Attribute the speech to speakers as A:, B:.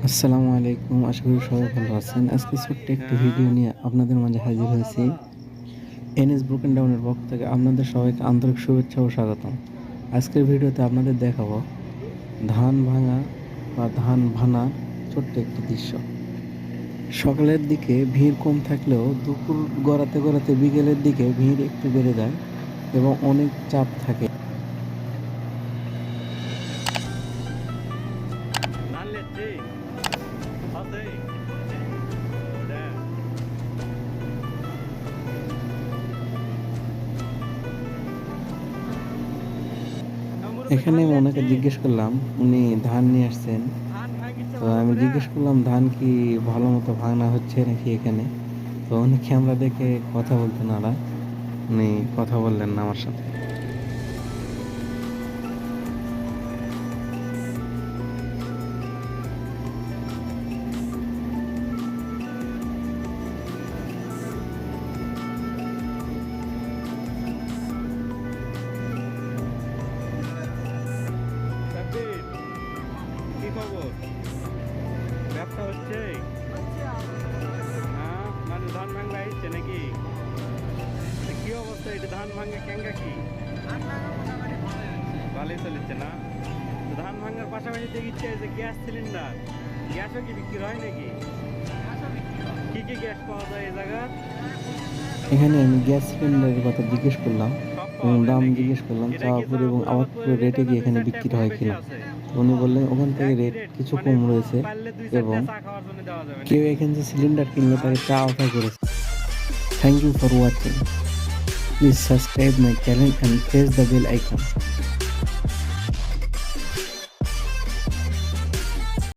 A: আসসালামু আলাইকুম। আশা করি সবাই ভালো আছেন। আজকে ছোট্ট একটি ভিডিও নিয়ে আপনাদের মাঝে হাজির হয়েছি। এনএস ব্রোকেন ডাউনের পক্ষ থেকে আপনাদের সবাইকে আন্তরিক শুভেচ্ছা ও স্বাগতম। আজকের ভিডিওতে আপনাদের দেখাবো ধান ভাঙা বা ধান ভানার ছোট্ট একটি দৃশ্য। সকালের দিকে ভিড় কম থাকলেও দুপুর গড়াতে গড়াতে বিকেলের দিকে ভিড় একটু বেড়ে যায় এবং অনেক চাপ থাকে। এখানে আমি ওনাকে জিজ্ঞেস করলাম, উনি ধান নিয়ে আসছেন। তো আমি জিজ্ঞেস করলাম ধান কি ভালো মতো ভাঙা হচ্ছে নাকি এখানে। তো উনি ক্যামেরা দেখে কথা বলতে নারাজ, উনি কথা বললেন না আমার সাথে।
B: সাব্বির, কি খবর? ব্যবসা হচ্ছে? হ্যাঁ, মানুষ ধান ভাঙবে আসছে নাকি? কি অবস্থা? এটা ধান ভাঙে কেঙ্গা কি ভালোই চলেছে না? তো ধান ভাঙার পাশাপাশি দেখিচ্ছে যে গ্যাস সিলিন্ডার, গ্যাসও কি বিক্রি হয় নাকি? কি কি গ্যাস পাওয়া যায় এই জায়গা?
A: এখানে আমি গ্যাস সিলিন্ডারের কথা জিজ্ঞেস করলাম
B: সব
A: এবং
B: পাওয়া যায়
A: দাম
B: নাকি?
A: জিজ্ঞেস করলাম
B: এটা কি
A: চাওয়াপুর এবং
B: মুরাদপুর
A: আবাদপুরের রেটে কি
B: এলাকায় দুই
A: এখানে
B: চারটা
A: বিক্রি
B: কম
A: হয়
B: বেশি
A: কিনা।
B: আছে।
A: তো উনি বললেন ওখান থেকে
B: একই
A: রেট
B: রেট,
A: কিছু
B: মানে
A: কম রয়েছে
B: পারলে দুই
A: এবং
B: চারটা চা খাওয়ার জন্য দেওয়া যাবে
A: কেউ
B: নাকি?
A: এখান থেকে সিলিন্ডার কিনলে তাকে চা অফার করেছে। Thank you for watching. Please subscribe my channel and press the bell icon.